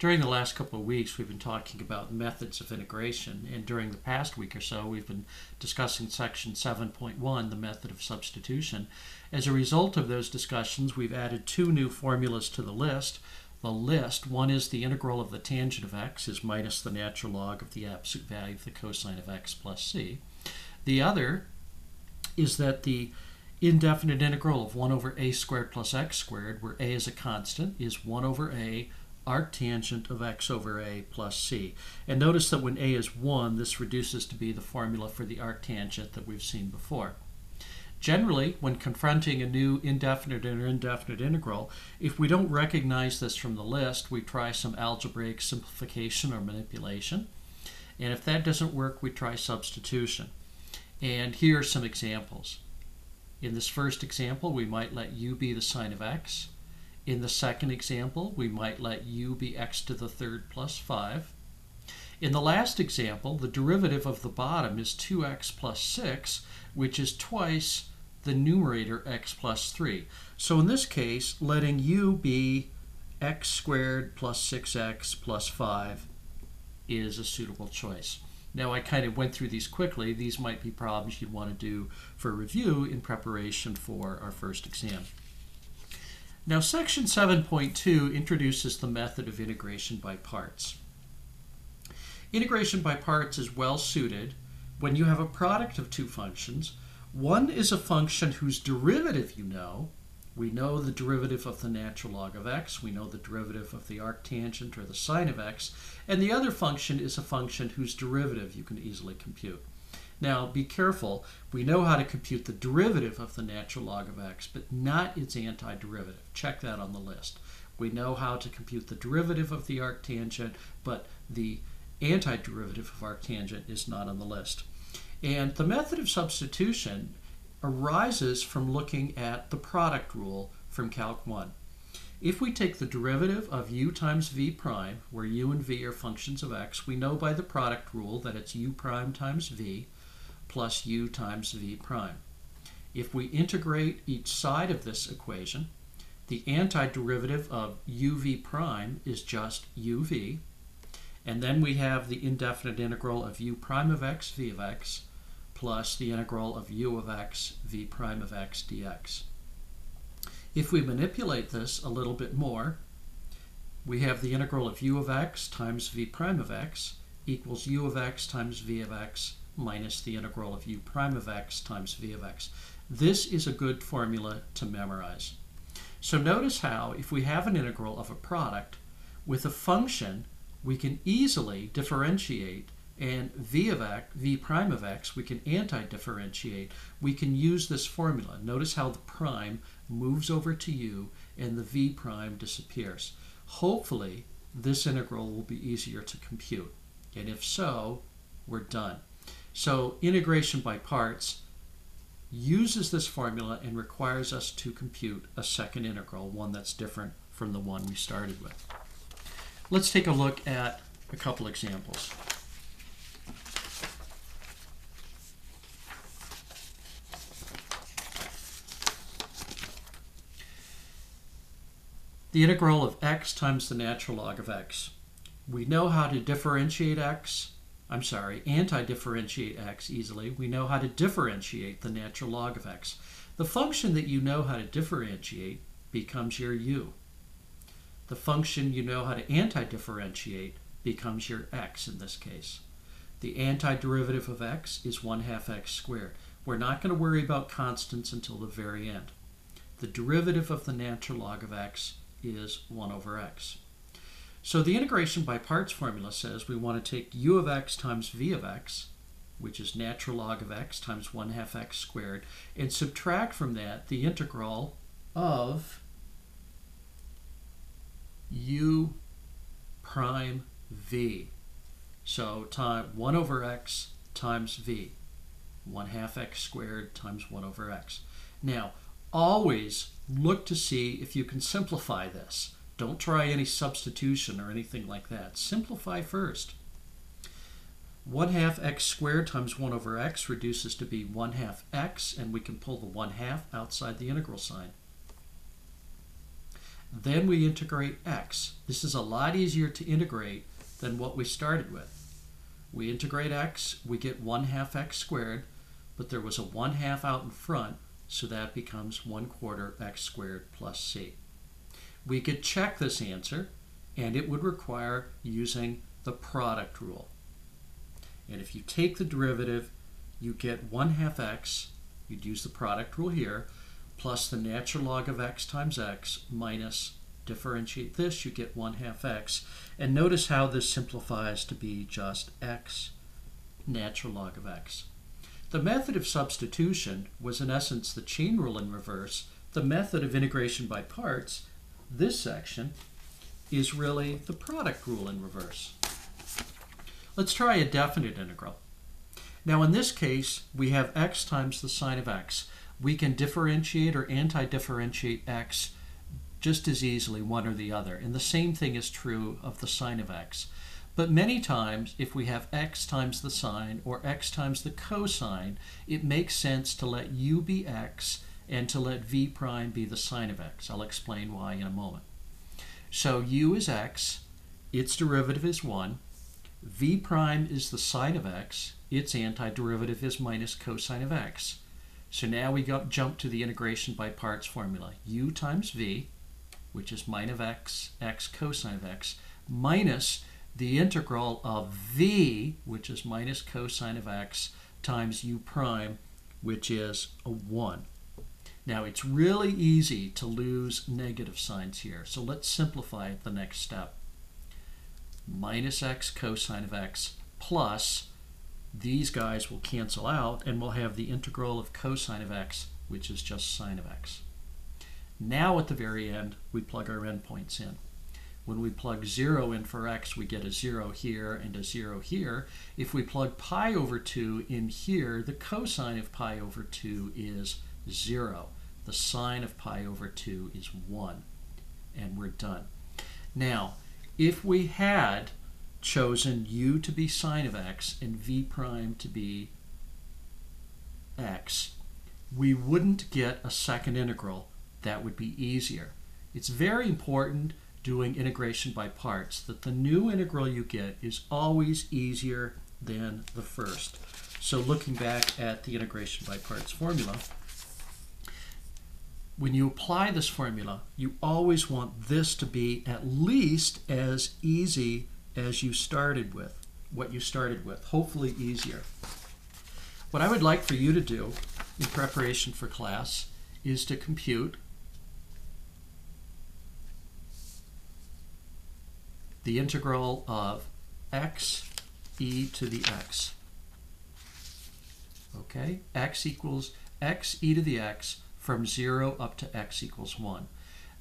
During the last couple of weeks, we've been talking about methods of integration, and during the past week or so, we've been discussing section 7.1, the method of substitution. As a result of those discussions, we've added two new formulas to the list. One is the integral of the tangent of x is minus the natural log of the absolute value of the cosine of x plus c. The other is that the indefinite integral of 1 over a squared plus x squared, where a is a constant, is 1 over a arctangent of x over a plus c. And notice that when a is 1, this reduces to be the formula for the arctangent that we've seen before. Generally, when confronting a new indefinite or indefinite integral, if we don't recognize this from the list, we try some algebraic simplification or manipulation. And if that doesn't work, we try substitution. And here are some examples. In this first example, we might let u be the sine of x. In the second example, we might let u be x to the third plus 5. In the last example, the derivative of the bottom is 2x plus 6, which is twice the numerator x plus 3. So in this case, letting u be x squared plus 6x plus 5 is a suitable choice. Now, I kind of went through these quickly. These might be problems you'd want to do for review in preparation for our first exam. Now, section 7.2 introduces the method of integration by parts. Integration by parts is well suited when you have a product of two functions. One is a function whose derivative you know. We know the derivative of the natural log of x. We know the derivative of the arctangent or the sine of x. And the other function is a function whose derivative you can easily compute. Now, be careful. We know how to compute the derivative of the natural log of x, but not its antiderivative. Check that on the list. We know how to compute the derivative of the arctangent, but the antiderivative of arctangent is not on the list. And the method of substitution arises from looking at the product rule from Calc 1. If we take the derivative of u times v prime, where u and v are functions of x, we know by the product rule that it's u prime times v plus u times v prime. If we integrate each side of this equation, the antiderivative of uv prime is just uv, and then we have the indefinite integral of u prime of x v of x plus the integral of u of x v prime of x dx. If we manipulate this a little bit more, we have the integral of u of x times v prime of x equals u of x times v of x minus the integral of u prime of x times v of x. This is a good formula to memorize. So notice how if we have an integral of a product with a function, we can easily differentiate, and v prime of x, we can anti-differentiate. We can use this formula. Notice how the prime moves over to u and the v prime disappears. Hopefully, this integral will be easier to compute. And if so, we're done. So integration by parts uses this formula and requires us to compute a second integral, one that's different from the one we started with. Let's take a look at a couple examples. The integral of x times the natural log of x. We know how to differentiate anti-differentiate x easily. We know how to differentiate the natural log of x. The function that you know how to differentiate becomes your u. The function you know how to anti-differentiate becomes your x in this case. The antiderivative of x is 1/2 x squared. We're not going to worry about constants until the very end. The derivative of the natural log of x is 1 over x. So the integration by parts formula says we want to take u of x times v of x, which is natural log of x times 1/2 x squared, and subtract from that the integral of u prime v. So 1 over x times v, 1/2 x squared times 1 over x. Now, always look to see if you can simplify this. Don't try any substitution or anything like that. Simplify first. 1/2 x squared times 1 over x reduces to be 1/2 x, and we can pull the 1/2 outside the integral sign. Then we integrate x. This is a lot easier to integrate than what we started with. We integrate x, we get 1/2 x squared, but there was a 1/2 out in front, so that becomes 1/4 x squared plus c. We could check this answer, and it would require using the product rule. And if you take the derivative, you get 1/2 x, you'd use the product rule here, plus the natural log of x times x minus, differentiate this, you get 1/2 x. And notice how this simplifies to be just x natural log of x. The method of substitution was in essence the chain rule in reverse. The method of integration by parts, this section, is really the product rule in reverse. Let's try a definite integral. Now in this case, we have x times the sine of x. We can differentiate or anti-differentiate x just as easily, one or the other. And the same thing is true of the sine of x. But many times, if we have x times the sine or x times the cosine, it makes sense to let u be x and to let v prime be the sine of x. I'll explain why in a moment. So u is x, its derivative is 1. V prime is the sine of x, its antiderivative is minus cosine of x. So now we jump to the integration by parts formula. U times v, which is minus x cosine of x, minus the integral of v, which is minus cosine of x, times u prime, which is a 1. Now it's really easy to lose negative signs here, so let's simplify it the next step. Minus x cosine of x plus, these guys will cancel out, and we'll have the integral of cosine of x, which is just sine of x. Now at the very end, we plug our endpoints in. When we plug 0 in for x, we get a 0 here and a 0 here. If we plug pi over 2 in here, the cosine of pi over 2 is 0. The sine of pi over 2 is 1. And we're done. Now, if we had chosen u to be sine of x and v prime to be x, we wouldn't get a second integral. That would be easier. It's very important doing integration by parts that the new integral you get is always easier than the first. So looking back at the integration by parts formula, when you apply this formula, you always want this to be at least as easy as you started with, hopefully easier. What I would like for you to do in preparation for class is to compute the integral of x e to the x. Okay, x equals x e to the x from 0 up to x equals 1.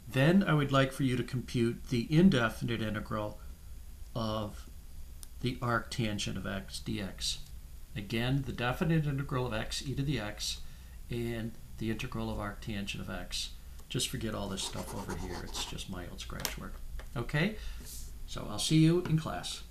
Then I would like for you to compute the indefinite integral of the arctangent of x dx. Again, the definite integral of x e to the x and the integral of arctangent of x. Just forget all this stuff over here. It's just my old scratch work. Okay? So I'll see you in class.